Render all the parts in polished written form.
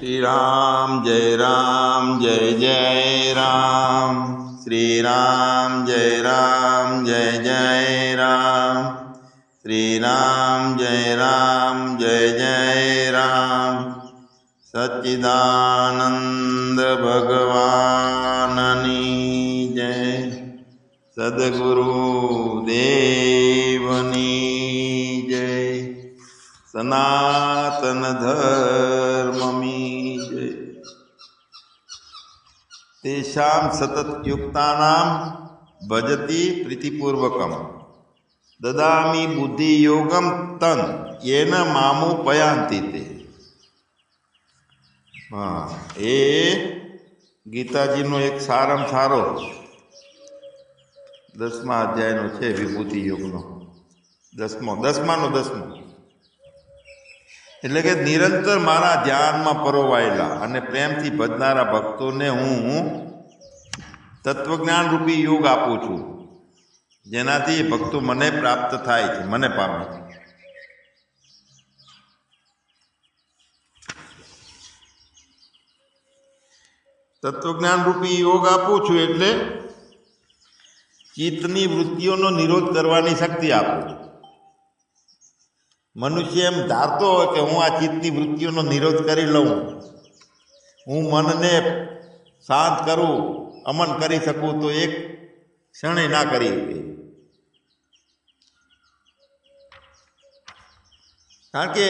श्री राम जय जय राम। श्री राम जय जय राम। श्री राम जय जय राम। सच्चिदानंद भगवाननी जय। सद्गुरु देवनी जय। सनातन धर्ममी जय। तेषां सततयुक्तानां भजति प्रीतिपूर्वकं ददामि बुद्धि योगम तन येन मामुपयान्ति ते। हाँ, ए गीताजीनो एक साराम सारो 10મા અધ્યાયનો છે વિભૂતિ યોગનો 10મો એટલે કે નિરંતર મારા ધ્યાનમાં પરોવાયેલા અને પ્રેમથી ભજનારા ભક્તોને હું તત્વજ્ઞાન રૂપી યોગ આપું છું, જેનાથી એ ભક્તો મને પ્રાપ્ત થાય છે, મને પામે છે. તત્વજ્ઞાન રૂપી યોગ આપું છું એટલે ચિત્તની વૃત્તિઓનો નિરોધ કરવાની શક્તિ આપું છું. મનુષ્ય એમ ધારતો હોય કે હું આ ચિત્તની વૃત્તિઓનો નિરોધ કરી લઉં, હું મનને શાંત કરું, અમન કરી શકું, તો એક ક્ષણે ના કરી શકે. કારણ કે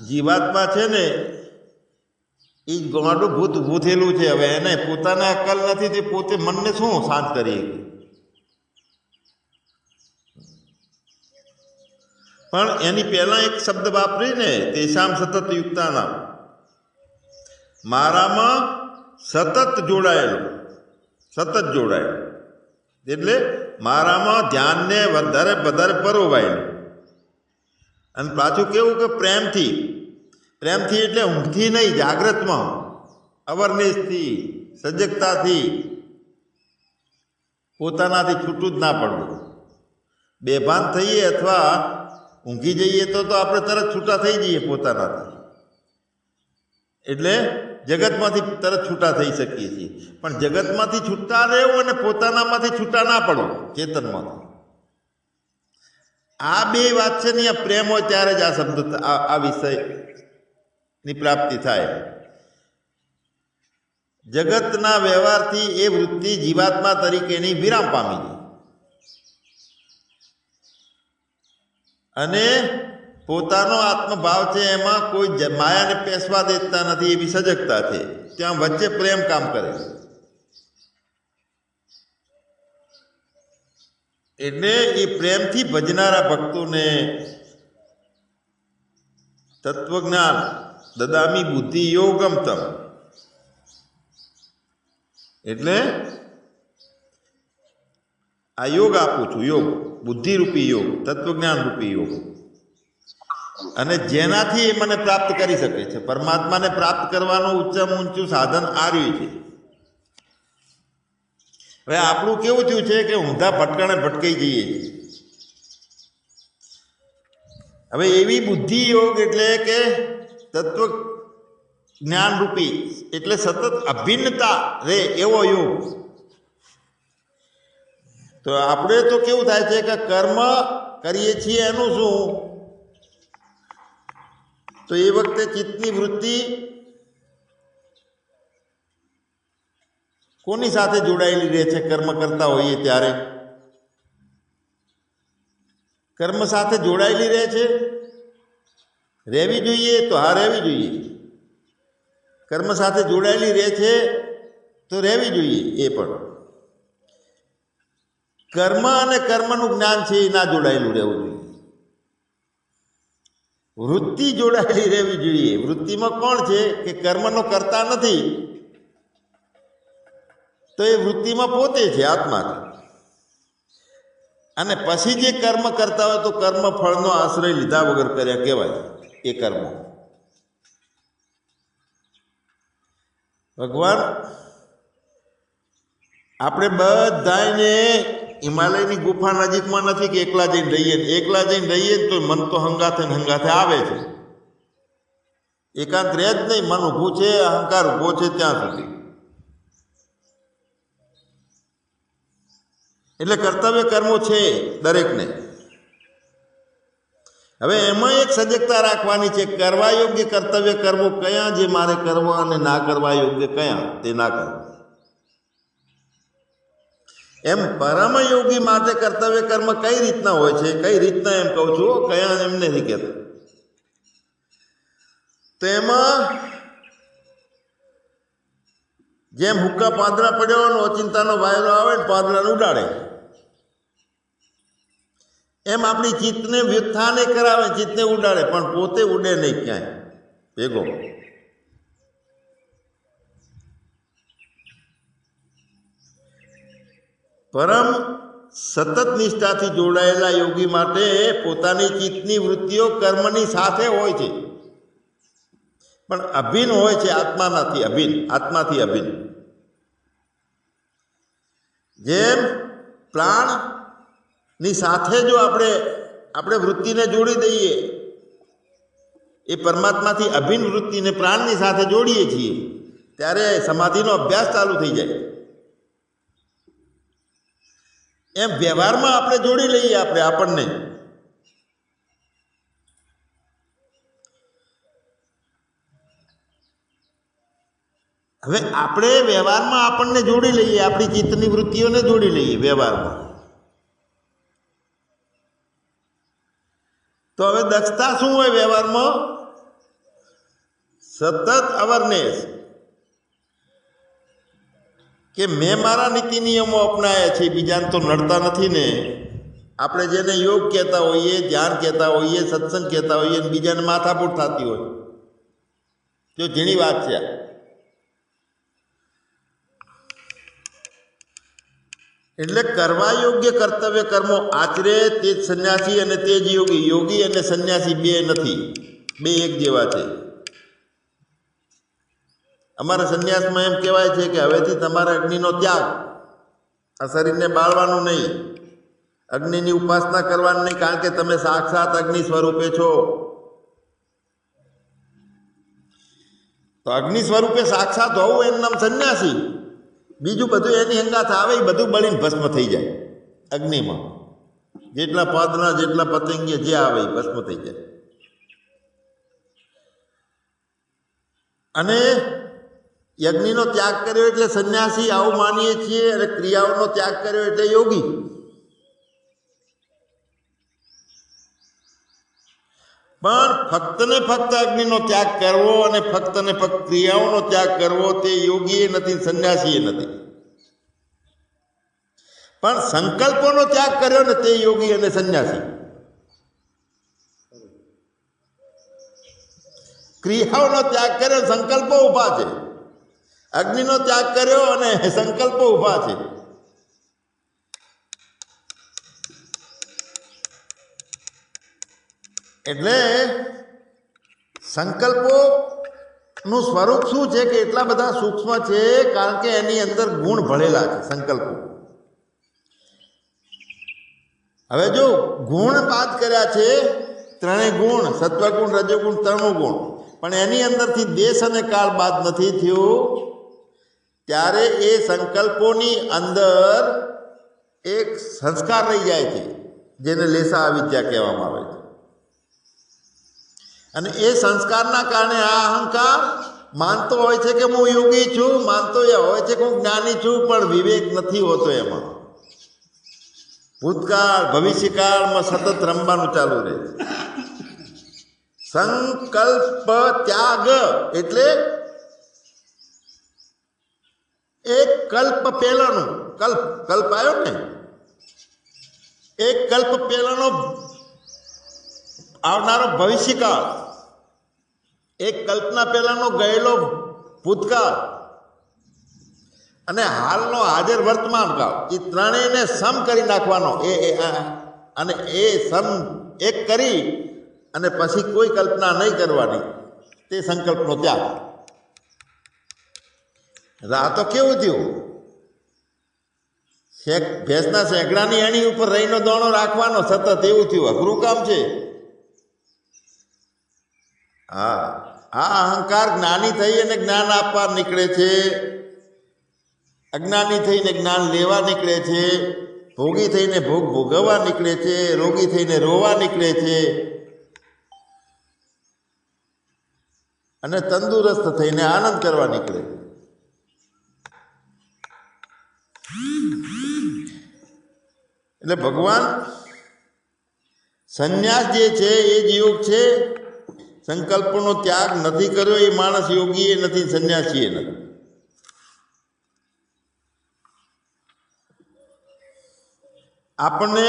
જીવાત્મા છે ને એ ગાંડું ભૂત ભૂથેલું છે. હવે એને પોતાને અક્કલ નથી, તે પોતે મનને શું શાંત કરી શકે? પણ એની પહેલાં એક શબ્દ વાપરીને તેષામ સતત યુક્તાનામ, મારામાં સતત જોડાયેલું એટલે મારામાં ધ્યાનને વધારે પરોવાયેલું. અને પાછું કેવું કે પ્રેમથી એટલે ઊંઘથી નહીં, જાગ્રતમાં, અવરનેસથી, સજગતાથી, પોતાનાથી છૂટું જ ના પડવું. બેભાન થઈએ અથવા ઊંઘી જઈએ તો આપણે તરત છૂટા થઈ જઈએ પોતાનાથી, એટલે જગતમાંથી તરત છૂટા થઈ શકીએ છીએ. પણ જગતમાંથી છૂટા રહેવું અને પોતાનામાંથી છૂટા ના પડવું, ચેતનમાંથી, આ બે વાત છે ને. પ્રેમ હોય ત્યારે જ આ શબ્દ, આ વિષયની પ્રાપ્તિ થાય. જગતના વ્યવહારથી એ વૃત્તિ જીવાત્મા તરીકેની વિરામ પામી જાય અને પોતાનો આત્મભાવ છે એમાં કોઈ માયાને પેસવા દેતા નથી, એવી સજગતા છે. ત્યાં વચ્ચે પ્રેમ કામ કરે. એટલે એ પ્રેમથી ભજનારા ભક્તોને તત્વજ્ઞાન દદામી બુદ્ધિ યોગમ તમ, એટલે આ યોગ આપું છું, યોગ બુદ્ધિરૂપી યોગ, તત્વજ્ઞાન રૂપી યોગ. અને જેનાથી એ મને પ્રાપ્ત કરી શકે છે. પરમાત્માને પ્રાપ્ત કરવાનું ઊંચામાં ઊંચું સાધન આ રહ્યું છે. હવે આપણું કેવું થયું છે કે ઊંધા ભટકણે ભટકાઈ જઈએ છીએ. હવે એવી બુદ્ધિ યોગ એટલે કે તત્વ જ્ઞાન રૂપી, એટલે સતત અભિન્નતા રે એવો યોગ. તો આપણે તો કેવું થાય છે કે કર્મ કરીએ છીએ એનું શું? તો એ વખતે ચિત્તની વૃત્તિ કોની સાથે જોડાયેલી રહે છે? કર્મ કરતા હોઈએ ત્યારે કર્મ સાથે જોડાયેલી રહે છે. રહેવી જોઈએ તો હા, રહેવી જોઈએ. કર્મ સાથે જોડાયેલી રહે છે તો રહેવી જોઈએ. એ પણ કર્મ અને કર્મનું જ્ઞાન છે એ ના જોડાયેલું રહેવું જોઈએ. વૃત્તિ જોડાયેલી રહેવી જોઈએ. વૃત્તિમાં કોણ છે કે કર્મનો કરતા નથી, તો એ વૃત્તિમાં પોતે છે, આત્મા છે. અને પછી જે કર્મ કરતા હોય તો કર્મ ફળનો આશ્રય લીધા વગર કર્યા કહેવાય એ કર્મ. ભગવાન આપણે બધાને હિમાલયની ગુફા નજીકમાં નથી કે એકલા જઈને રહીએ. એકલા જઈને રહીએ તો મન તો હંગાથે આવે છે. એકાંત રહે જ નહીં. મન ઊભું છે, અહંકાર ઊભો છે ત્યાં સુધી. એટલે કર્તવ્ય કર્મો છે દરેકને. હવે એમાં એક સજગતા રાખવાની છે, કરવા યોગ્ય કર્તવ્ય કર્મો કયા જે મારે કરવા અને ના કરવા યોગ્ય કયા તે ના કરવા. એમ પરમ યોગી માટે કર્તવ્ય કર્મ કઈ રીતના હોય છે, કઈ રીતના એમ કહું છું, કયા એમ નથી કહેતો. તો એમાં જેમ હુક્કા પાંદડા પડ્યો અને ઓચિંતાનો વાયરો આવે ને પાંદડાને ઉડાડે, એમ આપણી ચિત્તને વ્યુત્થાને કરાવે, ચિત્તને ઉડાડે, પણ પોતે ઉડે નહીં ક્યાંય ભેગો. પરમ સતત નિષ્ઠાથી જોડાયેલા યોગી માટે પોતાની ચિત્તની વૃત્તિઓ કર્મની સાથે હોય છે, પણ અભિન્ન હોય છે, આત્માથી અભિન્ન, આત્માથી અભિન્ન. જેમ પ્રાણની સાથે જો આપણે વૃત્તિને જોડી દઈએ, એ પરમાત્માથી અભિન્ન વૃત્તિને પ્રાણની સાથે જોડીએ છીએ, ત્યારે સમાધિનો અભ્યાસ ચાલુ થઈ જાય. એમ વ્યવહારમાં આપણે જોડી લઈએ આપણને. હવે આપણે વ્યવહારમાં આપણને જોડી લઈએ, આપણી ચિત્તની વૃત્તિઓને જોડી લઈએ વ્યવહારમાં. તો હવે દક્ષતા શું હોય વ્યવહારમાં? સતત અવેરનેસ કે મેં મારા નીતિ નિયમો અપનાવ્યા છે, બીજાને તો નડતા નથી ને. આપણે જેને યોગ કહેતા હોઈએ, ધ્યાન કહેતા હોઈએ, સત્સંગ કહેતા હોઈએ, બીજાને માથાકૂટ થતી હોય, જો ઝીણી વાત છે. એટલે કરવા યોગ્ય કર્તવ્ય કર્મો આચરે તે જ સંન્યાસી અને તે જ યોગી. યોગી અને સંન્યાસી બે નથી, બે એક જેવા છે. અમારા સંન્યાસમાં એમ કહેવાય છે કે હવેથી તમારે અગ્નિનો ત્યાગ, આ શરીરને બાળવાનું નહીં, અગ્નિની ઉપાસના કરવાની નહીં, કારણ કે તમે સાક્ષાત અગ્નિ સ્વરૂપે છો. તો અગ્નિ સ્વરૂપે સાક્ષાત હોવું એનું નામ સંન્યાસી. બીજું બધું એની હંગાથ આવે એ બધું બળીને ભસ્મ થઈ જાય અગ્નિમાં. જેટલા પાદના, જેટલા પતંગિયા જે આવે એ ભસ્મ થઈ જાય. અને યજ્ઞનો ત્યાગ કર્યો એટલે સંન્યાસી, આવું માનીએ છીએ. અને ક્રિયાઓનો ત્યાગ કર્યો એટલે યોગી. પણ ફક્ત ને ફક્ત અગ્નિનો ત્યાગ કરવો અને ફક્ત ને ફક્ત ક્રિયાઓનો ત્યાગ કરવો તે યોગી નથી, સંન્યાસી નથી. પણ સંકલ્પોનો ત્યાગ કર્યો ને તે યોગી અને સંન્યાસી. ક્રિયાઓનો ત્યાગ કર્યો, સંકલ્પો ઊભા છે. અગ્નિનો ત્યાગ કર્યો અને સંકલ્પો ઊભા છે. એટલે સંકલ્પોનું સ્વરૂપ શું છે કે એટલા બધા સૂક્ષ્મ છે, કારણ કે એની અંદર ગુણ ભળેલા છે સંકલ્પો. હવે જો ગુણ બાદ કર્યા છે, ત્રણેય ગુણ, સત્વગુણ, રજોગુણ, તમોગુણ, પણ એની અંદરથી દેશ અને કાળ બાદ નથી થયું, ત્યારે એ સંકલ્પોની અંદર એક સંસ્કાર રહી જાય છે, જેને લેસા અવિદ્યા કહેવામાં આવે છે. અને એ સંસ્કારના કારણે આ અહંકાર માનતો હોય છે કે હું યોગી છું, માનતો એ હોય છે કે હું જ્ઞાની છું, પણ વિવેક નથી હોતો એમાં. ભૂતકાળ ભવિષ્યકાળમાં સતત રમવાનું ચાલુ રહે છે. સંકલ્પ ત્યાગ એટલે એક કલ્પ પહેલાનું, કલ્પ આવ્યો ને, એક કલ્પ પહેલાનો આવનારો ભવિષ્યકાળ, એક કલ્પના પહેલાનો ગયેલો ભૂતકાળ અને હાલનો હાજર વર્તમાન કાળ, એ ત્રણેયને સમ કરી નાખવાનો. અને એ સમ એક કરી અને પછી કોઈ કલ્પના નહીં કરવાની, તે સંકલ્પનો ત્યાગ. આ તો કેવું થયું, ભેંસના શેકડાની એણી ઉપર રહીનો દાણો રાખવાનો સતત, એવું થયું. અઘરું કામ છે. હા, આ અહંકાર જ્ઞાની થઈ અને જ્ઞાન આપવા નીકળે છે, અજ્ઞાની થઈને જ્ઞાન લેવા નીકળે છે, ભોગી થઈને ભોગ ભોગવવા નીકળે છે, રોગી થઈને રોવા નીકળે છે અને તંદુરસ્ત થઈને આનંદ કરવા નીકળે. એટલે ભગવાન સંન્યાસ જે છે એ જ યોગ છે. સંકલ્પનો ત્યાગ નથી કર્યો એ માણસ યોગી એ નથી, સંન્યાસી એ નથી. આપણને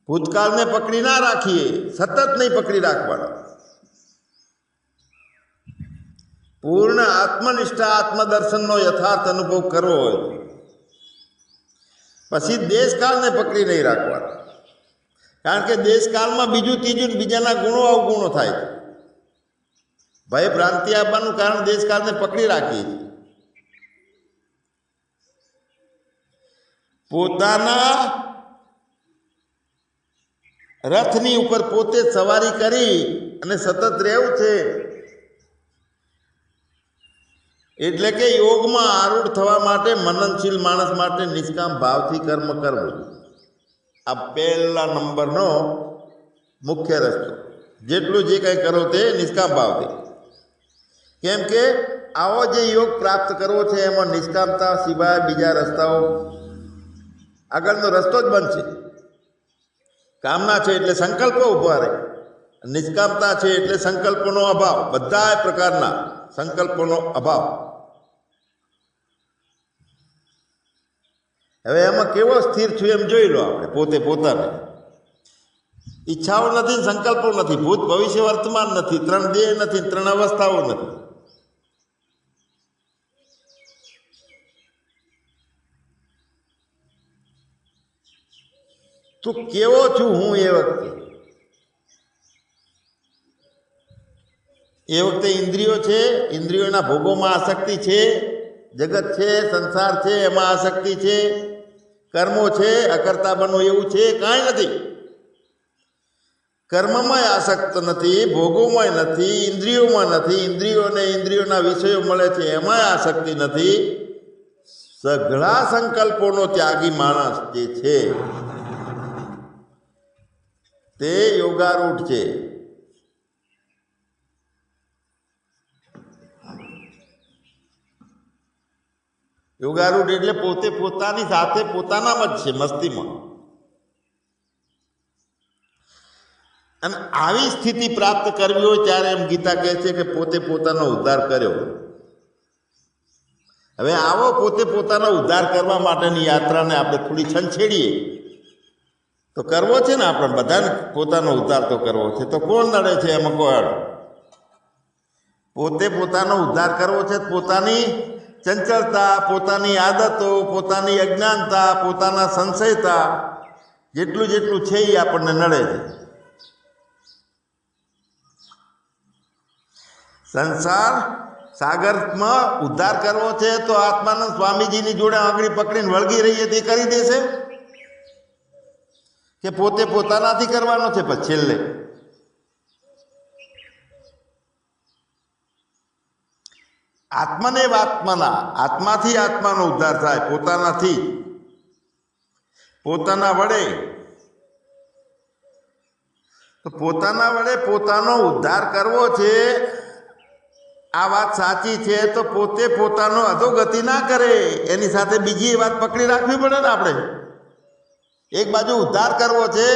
ભૂતકાળને પકડી ના રાખીએ, સતત નહીં પકડી રાખવાના. પૂર્ણ આત્મનિષ્ઠા આત્મદર્શનનો યથાર્થ અનુભવ કરવો હોય પછી દેશકાળને પકડી નહીં રાખવાના. કારણ કે દેશકાળમાં બીજું ત્રીજું બીજાના ગુણો અવગુણો થાય છે. ભય ભ્રાંતિ આપવાનું કારણ દેશકાળને પકડી રાખીએ છીએ. પોતાના રથની ઉપર પોતે સવારી કરી અને સતત રહેવું છે. એટલે કે યોગમાં આરૂઢ થવા માટે મનનશીલ માણસ માટે નિષ્કામ ભાવથી કર્મ કરવું આ પહેલા નંબરનો મુખ્ય રસ્તો. જેટલું જે કંઈ કરો તે નિષ્કામ ભાવથી. કેમ કે આવો જે યોગ પ્રાપ્ત કરવો છે એમાં નિષ્કામતા સિવાય બીજા રસ્તાઓ આગળનો રસ્તો જ બનશે. કામના છે એટલે સંકલ્પો ઊભા રહે, નિષ્કામતા છે એટલે સંકલ્પોનો અભાવ, બધા પ્રકારના સંકલ્પોનો અભાવ. હવે એમાં કેવો સ્થિર છું એમ જોઈ લો આપણે પોતે પોતાને. ઈચ્છાઓ નથી, સંકલ્પો નથી, ભૂત ભવિષ્ય વર્તમાન નથી, ત્રણ દેહ નથી, ત્રણ અવસ્થાઓ નથી. તો કેવો છું હું એ વખતે ઇન્દ્રિયો છે, ઇન્દ્રિયોના ભોગોમાં આસક્તિ છે, જગત છે, સંસાર છે એમાં આસક્તિ છે, કર્મો છે, અકર્તા બનો એવું છે કાંઈ નથી. કર્મમાં આસક્ત નથી, ભોગોમાં નથી, ઇન્દ્રિયોમાં નથી, ઇન્દ્રિયોને ઇન્દ્રિયોના વિષયો મળે છે એમાં આસક્તિ નથી. સઘળા સંકલ્પોનો ત્યાગી માણસ જે છે તે યોગારૂઢ છે. યોગારૂઢ એટલે પોતે પોતાની સાથે પોતાનામાં જ છે, મસ્તીમાં. અને આવી સ્થિતિ પ્રાપ્ત કરવી હોય ત્યારે એમ ગીતા કહે છે કે પોતે પોતાનો ઉદ્ધાર કર્યો. હવે આવો પોતે પોતાનો ઉદ્ધાર કરવા માટેની યાત્રાને આપણે થોડી છંછેડીએ તો કરવો છે ને. આપણે બધાને પોતાનો ઉદ્ધાર તો કરવો છે, તો કોણ નડે છે એમાં? કોઈ પોતે પોતાનો ઉદ્ધાર કરવો છે. પોતાની ચંચળતા, પોતાની આદતો, પોતાની અજ્ઞાનતા, પોતાના સંશયતા જેટલું જેટલું છે એ આપણને નડે છે. સંસાર સાગરમાં ઉદ્ધાર કરવો છે તો આત્માનંદ સ્વામીજીની જોડે આંગળી પકડીને વળગી રહીએ તે કરી દેશે કે પોતે પોતાનાથી કરવાનો છે? પછી છેલ્લે આત્માને આત્માના, આત્માથી આત્માનો ઉદ્ધાર થાય, પોતાનાથી, પોતાના વડે. તો પોતાના વડે પોતાનો ઉદ્ધાર કરવો છે, આ વાત સાચી છે. તો પોતે પોતાનો અધોગતિ ના કરે, એની સાથે બીજી વાત પકડી રાખવી પડે ને આપણે. એક બાજુ ઉદ્ધાર કરવો છે,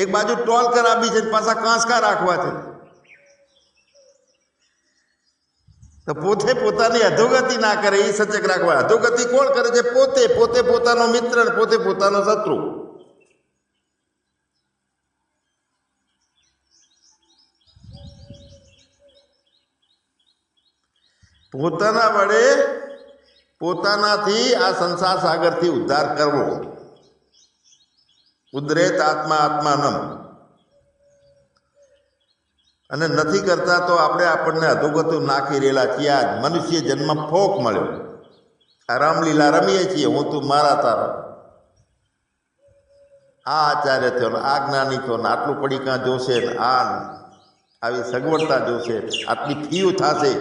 એક બાજુ ટોલ કરાવી છે, પાછા કાંસકા રાખવા છે. તો પોતે પોતાની અધોગતિ ના કરે એ સચેત રાખવા. અધોગતિ કોણ કરે છે? પોતે. પોતે પોતાનો મિત્ર ને પોતે પોતાનો શત્રુ. પોતાના વડે પોતાનાથી આ સંસાર સાગરથી ઉદ્ધાર કરવો. ઉદ્રેત આત્મા આત્માનમ. અને નથી કરતા તો આપણને અધોગતિ નાખી રહેલા છીએ. આજ મનુષ્ય જન્મ ફોક મળ્યો, આ રામલીલા રમીએ છીએ, હું તું મારા તારા. આ આચાર્ય થયો ને આ જ્ઞાની થયો ને આટલું પડી કાં જોશે ને આવી સગવડતા જોશે, આટલી ફીઓ થશે.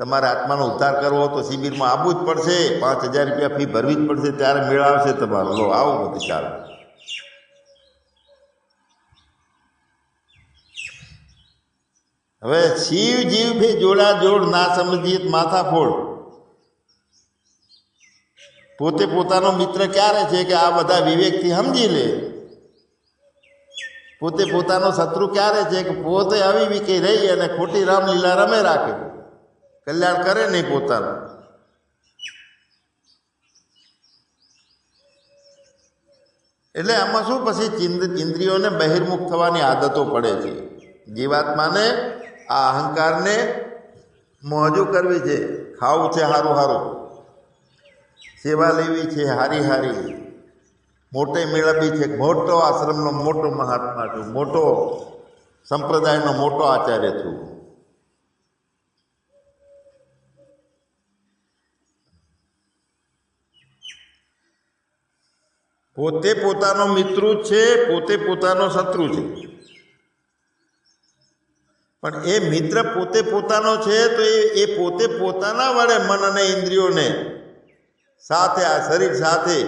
તમારે આત્માનો ઉદ્ધાર કરવો તો શિબિરમાં આવવું જ પડશે, 5,000 રૂપિયા ફી ભરવી જ પડશે, ત્યારે મેળ આવશે તમારો. લો આવું નથી ચાલે. હવે શિવ જીવ ભી જોડા જોડ, ના સમજીએ માથા ફોડ. પોતે પોતાનો મિત્ર ક્યારે છે કે આ બધા વિવેકથી સમજી લે. પોતે પોતાનો શત્રુ ક્યારે છે કે પોતે આવી વિકી રહી અને ખોટી રામલીલા રમે રાખે, કલ્યાણ કરે નહીં પોતાનું. એટલે આમાં શું, પછી ઇન્દ્રિયોને બહિર્મુખ થવાની આદતો પડે છે. જીવાત્માને આ અહંકારને મોજું કરવી છે, ખાવું છે હારું હારું, સેવા લેવી છે હારી હારી, મોટે મેળવી છે, મોટો આશ્રમનો મોટો મહાત્મા છું, મોટો સંપ્રદાયનો મોટો આચાર્ય છું. પોતે પોતાનો મિત્ર છે, પોતે પોતાનો શત્રુ છે. પણ એ મિત્ર પોતે પોતાનો છે તો એ પોતે પોતાના વડે મન અને ઇન્દ્રિયોને સાથે, આ શરીર સાથે,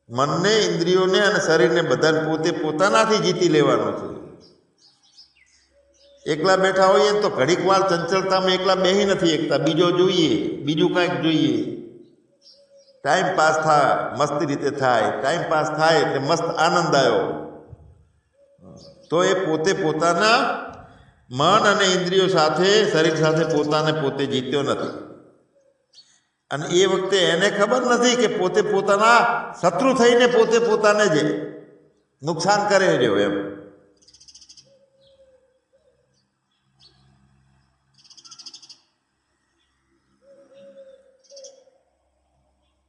મનને, ઇન્દ્રિયોને અને શરીરને બધાને પોતે પોતાનાથી જીતી લેવાનો છે. એકલા બેઠા હોઈએ તો ઘડીક વાર ચંચળતામાં એકલા બેહી નથી એકતા, બીજો જોઈએ, બીજું કાંઈક જોઈએ. ટાઈમ પાસ થાય, મસ્તી રીતે થાય, ટાઈમ પાસ થાય એટલે મસ્ત આનંદ આવ્યો. તો એ પોતે પોતાના મન અને ઇન્દ્રિયો સાથે, શરીર સાથે પોતાને પોતે જીત્યો નથી. અને એ વખતે એને ખબર નથી કે પોતે પોતાના શત્રુ થઈને પોતે પોતાને જ નુકસાન કરે રહ્યો એમ.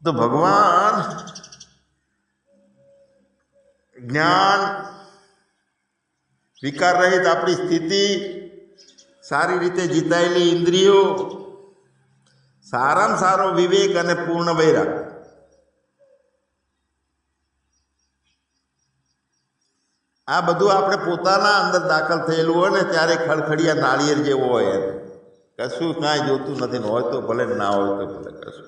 તો ભગવાન જ્ઞાન વિકાર રહિત આપણી સ્થિતિ, સારી રીતે જીતાયેલી ઇન્દ્રિયો, સારામાં સારો વિવેક અને પૂર્ણ વૈરાગ, આ બધું આપણે પોતાના અંદર દાખલ થયેલું હોય ને ત્યારે ખડખડિયા નાળિયેર જેવો હોય એમ. કશું કાંઈ જોતું નથી, હોય તો ભલે, ના હોય તો ભલે, કશું.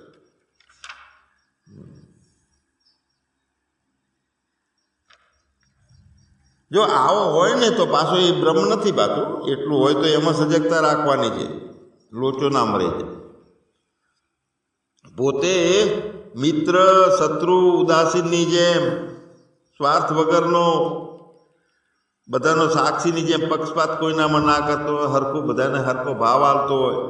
જો આવો હોય ને તો પાછો એ બ્રહ્મ નથી. પાછું એટલું હોય તો એમાં સજગતા રાખવાની છે, લોચો ના મરે છે. પોતે મિત્ર, શત્રુ, ઉદાસીનની જેમ, સ્વાર્થ વગરનો, બધાનો સાક્ષીની જેમ, પક્ષપાત કોઈનામાં ના કરતો હોય, હરખું બધાને હરખો ભાવ આવતો હોય,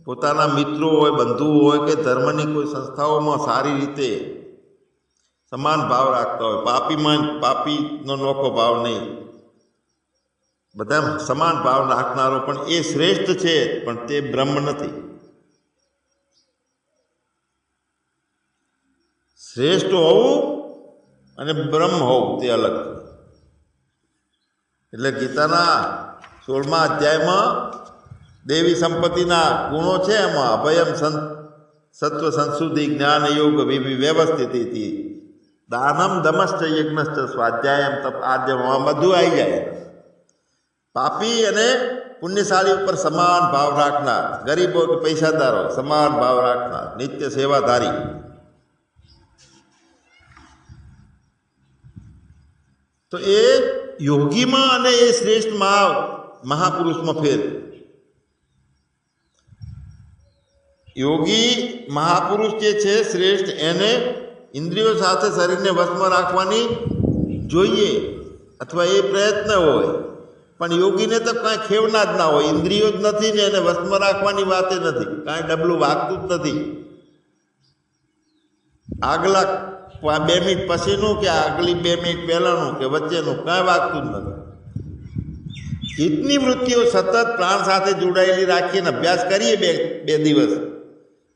પોતાના મિત્રો હોય, બંધુઓ હોય કે ધર્મની કોઈ સંસ્થાઓમાં સારી રીતે સમાન ભાવ રાખતા હોય. પાપીમાં પાપીનો નોખો ભાવ નહીં, બધા સમાન ભાવ રાખનારો. પણ એ શ્રેષ્ઠ છે, પણ તે બ્રહ્મ નથી. શ્રેષ્ઠ હોવું અને બ્રહ્મ હોવું તે અલગ છે. એટલે ગીતાના 16મા અધ્યાયમાં દેવી સંપત્તિના ગુણો છે. એમાં અભયમ સત્વ સંશુદ્ધિ જ્ઞાન યોગ વ્યવસ્થિતિ દાનમ દમશ્ચ યજ્ઞશ્ચ સ્વાધ્યાયમ તપ આદ્યમ બધું આવી જાય. પાપી અને પુણ્યશાળી ઉપર સમાન ભાવ રાખનાર, ગરીબો કે પૈસાદારો સમાન ભાવ રાખનાર, નિત્ય સેવાધારી. તો એ યોગીમાં અને એ શ્રેષ્ઠ મહાપુરુષમાં ફેર. યોગી મહાપુરુષ જે છે શ્રેષ્ઠ, એને ઇન્દ્રિયો સાથે શરીરને વશમાં રાખવાની જોઈએ, અથવા એ પ્રયત્ન હોય. પણ યોગીને તો કાંઈ ખેવના જ ના હોય, ઇન્દ્રિયો જ નથી ને એને વશમાં રાખવાની વાત નથી, કાંઈ ડબલું વાગતું જ નથી. આગલા 2 મિનિટ પછીનું કે આગલી 2 મિનિટ પહેલાંનું કે વચ્ચેનું કાંઈ વાગતું જ નથી. ચિત્તની વૃત્તિઓ સતત પ્રાણ સાથે જોડાયેલી રાખીને અભ્યાસ કરીએ બે દિવસ,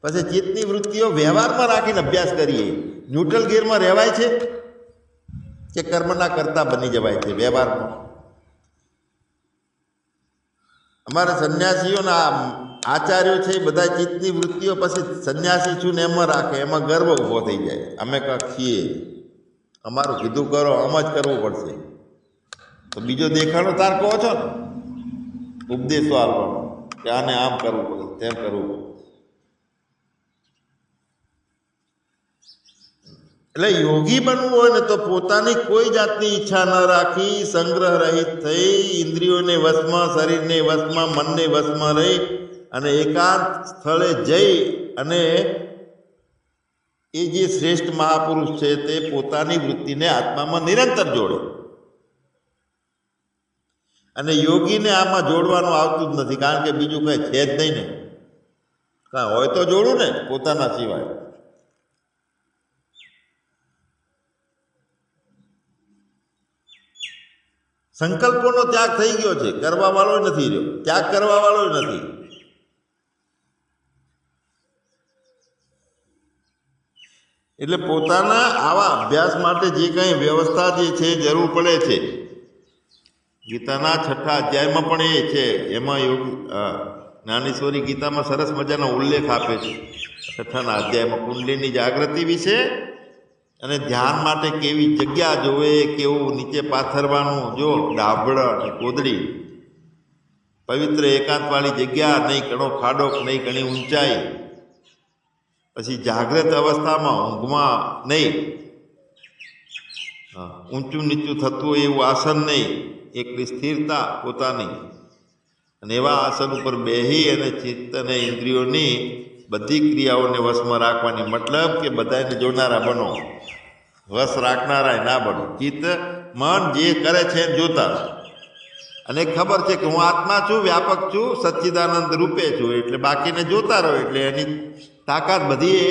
પછી ચિત્તની વૃત્તિઓ વ્યવહારમાં રાખીને અભ્યાસ કરીએ. ન્યુટ્રલ ગિયરમાં રહેવાય છે કે કર્મના કરતા બની જવાય છે વ્યવહારમાં? અમારા સંન્યાસીઓના આચાર્યો છે એ બધા ચિત્તની વૃત્તિઓ પછી સંન્યાસી છું ને એમાં રાખે, એમાં ગર્વ ઊભો થઈ જાય, અમે કાંક છીએ. અમારું કીધું કરો, આમ જ કરવું પડશે. તો બીજો દેખાડો તાર કહો છો ને, ઉપદેશો આપવાનો કે આને આમ કરવું પડે, તેમ કરવું પડે. એટલે યોગી બનવું હોય ને તો પોતાની કોઈ જાતની ઈચ્છા ન રાખી, સંગ્રહ રહિત થઈ, ઇન્દ્રિયોને વશમાં, શરીરને વશમાં, મનને વશમાં રહી અને એકાંત સ્થળે જઈ અને એ જે શ્રેષ્ઠ મહાપુરુષ છે તે પોતાની વૃત્તિને આત્મામાં નિરંતર જોડે. અને યોગીને આમાં જોડવાનું આવતું જ નથી, કારણ કે બીજું કંઈ છે જ નહીં ને. કાં હોય તો જોડું ને પોતાના સિવાય. સંકલ્પોનો ત્યાગ થઈ ગયો છે, કરવા વાળો નથી રહ્યો, ત્યાગ કરવા વાળો નથી. એટલે પોતાના આવા અભ્યાસ માટે જે કંઈ વ્યવસ્થા જે છે જરૂર પડે છે, ગીતાના 6થા અધ્યાયમાં પણ એ છે. એમાં યોગ જ્ઞાનેશ્વરી ગીતામાં સરસ મજાનો ઉલ્લેખ આપે છે 6થા અધ્યાયમાં કુંડલીની જાગૃતિ વિશે અને ધ્યાન માટે કેવી જગ્યા જોવે, કેવું નીચે પાથરવાનું, જો ડાબડ અને કોદડી, પવિત્ર એકાંતવાળી જગ્યા, નહીં ઘણો ખાડો, નહીં ઘણી ઊંચાઈ, પછી જાગ્રત અવસ્થામાં ઊંઘમાં નહીં, ઊંચું નીચું થતું હોય એવું આસન નહીં, એકલી સ્થિરતા પોતાની, અને એવા આસન ઉપર બેહી અને ચિત્ત અને ઇન્દ્રિયોની બધી ક્રિયાઓને વશમાં રાખવાની. મતલબ કે બધાને જોનારા બનો, વશ રાખનારા ના બનો. ચિત્ત મન જે કરે છે એને જોતા, અને ખબર છે કે હું આત્મા છું, વ્યાપક છું, સચ્ચિદાનંદ રૂપે છું, એટલે બાકીને જોતા રહો, એટલે એની તાકાત બધી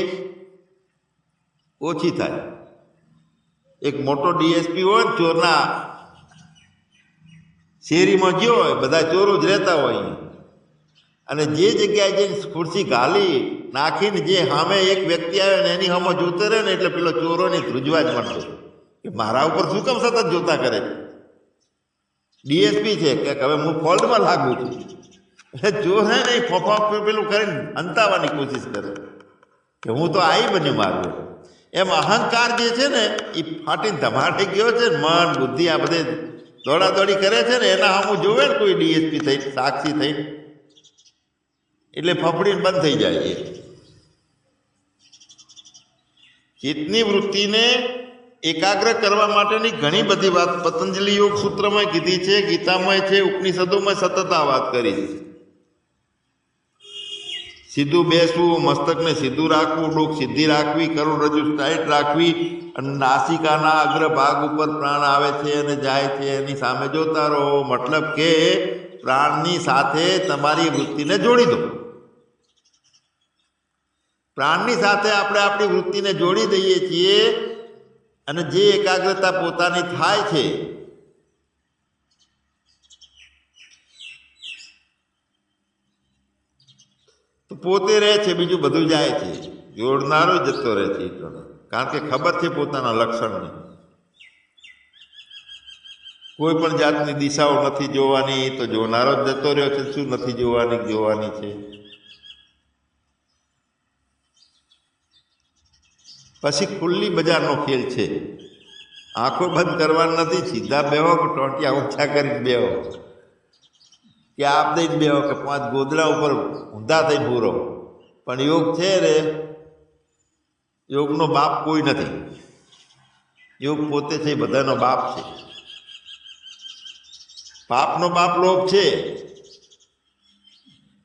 ઓછી થાય. એક મોટો ડીએસપી હોય ને, ચોરના શેરીમાં ગયો હોય, બધા ચોરો જ રહેતા હોય, અને જે જગ્યાએ જઈને ખુરશી ઘાલી નાખીને જે સામે એક વ્યક્તિ આવે ને એની સામે જોતો રહે ને, એટલે પેલો ચોરોની ધ્રુજવા જ મળતો કે મારા ઉપર શું કામ સતત જોતા કરે છે. ડીએસપી છે કે હવે હું ફોલ્ટમાં લાગુ છું, એટલે ચોર હે ને ફોફા પેલું કરીને અંતાવાની કોશિશ કરે કે હું તો આઈ બન્યું મારું. એમ અહંકાર જે છે ને એ ફાટીને ધમાટી ગયો છે. મન બુદ્ધિ આ બધે દોડાદોડી કરે છે ને, એના સામું જોવે ને કોઈ ડીએસપી થઈ, સાક્ષી થઈ, એટલે ફફડીને બંધ થઈ જાય. એ ચિત્તની વૃત્તિને એકાગ્ર કરવા માટેની ઘણી બધી વાત પતંજલિ યોગ સૂત્રમાં કીધી છે, ગીતામાં છે, ઉપનિષદોમાં સતત આ વાત કરી છે. સીધું બેસવું, મસ્તકને સીધું રાખવું, ડોક સીધી રાખવી, કરોડરજ્જુ ટાઈટ રાખવી, અને નાસિકાના અગ્ર ભાગ ઉપર પ્રાણ આવે છે અને જાય છે એની સામે જોતા રહો. મતલબ કે પ્રાણની સાથે તમારી વૃત્તિને જોડી દો. પ્રાણની સાથે આપણે આપણી વૃત્તિને જોડી દઈએ છીએ, અને જે એકાગ્રતા પોતાની થાય છે તો પોતે રહે છે, બીજું બધું જાય છે. જોડનારો જતો રહે છે, કારણ કે ખબર છે પોતાના લક્ષણને. કોઈ પણ જાતની દિશાઓ નથી જોવાની, તો જોનારો જ જતો રહ્યો છે. શું નથી જોવાની છે. પછી ખુલ્લી બજારનો ખેલ છે. આંખો બંધ કરવાની નથી, સીધા બેહો કે ટોટિયા ઊંચા કરીને બેહો, કે આપ દઈને બેહો, કે 5 ગોદડા ઉપર ઊંધા થઈને પૂરો. પણ યોગ છે રે, યોગનો બાપ કોઈ નથી. યોગ પોતે છે, બધાનો બાપ છે. પાપનો બાપ લોભ છે,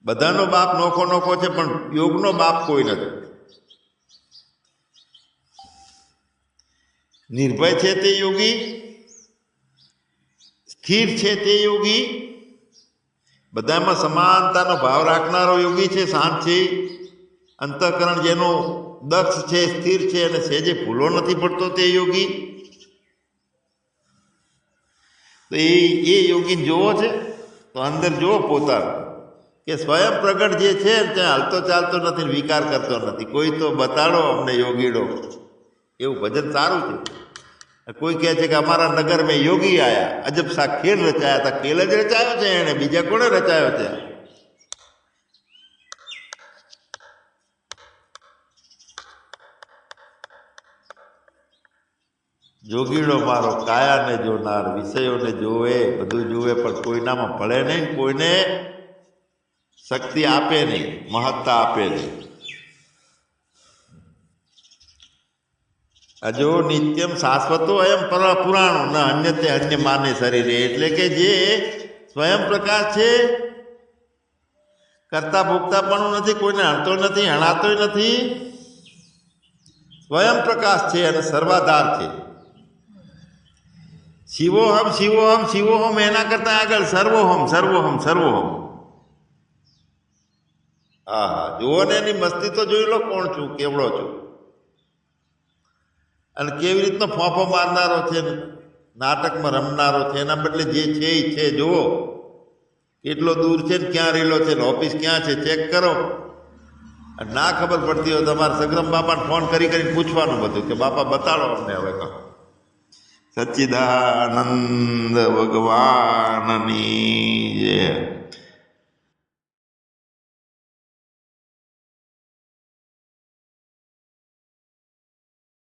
બધાનો બાપ નોખો છે, પણ યોગનો બાપ કોઈ નથી. નિર્ભય છે તે યોગી, સ્થિર છે તે યોગી, બધામાં સમાનતાનો ભાવ રાખનારો યોગી છે. શાંત છે, અંતઃકરણ જેનો દક્ષ છે, સ્થિર છે, અને સહેજે ભૂલો નથી પડતો તે યોગી. તો એ યોગી જોવો છે તો અંદર જુઓ પોતાનું, કે સ્વયં પ્રગટ જે છે ત્યાં હાલતો ચાલતો નથી, વિકાર કરતો નથી. કોઈ તો બતાડો અમને યોગીડો, એવું ભજન સારું છે. કોઈ કહે છે કે અમારા નગર મેં યોગી આયા, અજબ સા ખેલ રચાયા હતા. ખેલ જ રચાયો છે એને, બીજા કોણે રચાયો છે? જોગીડો મારો કાયાને જોનાર, વિષયોને જોવે, બધું જોવે, પણ કોઈનામાં ભળે નહીં, કોઈને શક્તિ આપે નહીં, મહત્તા આપે નહીં. અજો નિત્યમ શાશ્વતો અયમ પર પુરાણો ન અન્યતે અન્ય માને શરીરે, એટલે કે જે સ્વયં પ્રકાશ છે, કરતા ભોગતા પણ નથી, કોઈને હણતો નથી, હણાતોય નથી, સ્વયં પ્રકાશ છે અને સર્વાધાર છે. શિવોહમ શિવોહમ શિવોહમ એના કરતા આગળ સર્વોહમ સર્વોહમ સર્વોહમ. હા હા, જુઓ ને એની મસ્તી તો જોઈ લો, કોણ છું, કેવડો છું, અને કેવી રીતનો ફોફો મારનારો છે, નાટકમાં રમનારો છે. એના બદલે જે છે એ છે, જુઓ કેટલો દૂર છે ને ક્યાં રહેલો છે, ઓફિસ ક્યાં છે, ચેક કરો. ના ખબર પડતી હોય તમારે સગ્રમ બાપાને ફોન કરીને પૂછવાનું બધું કે બાપા બતાડો અમને હવે. કહો સચ્ચિદાનંદ ભગવાનની જય.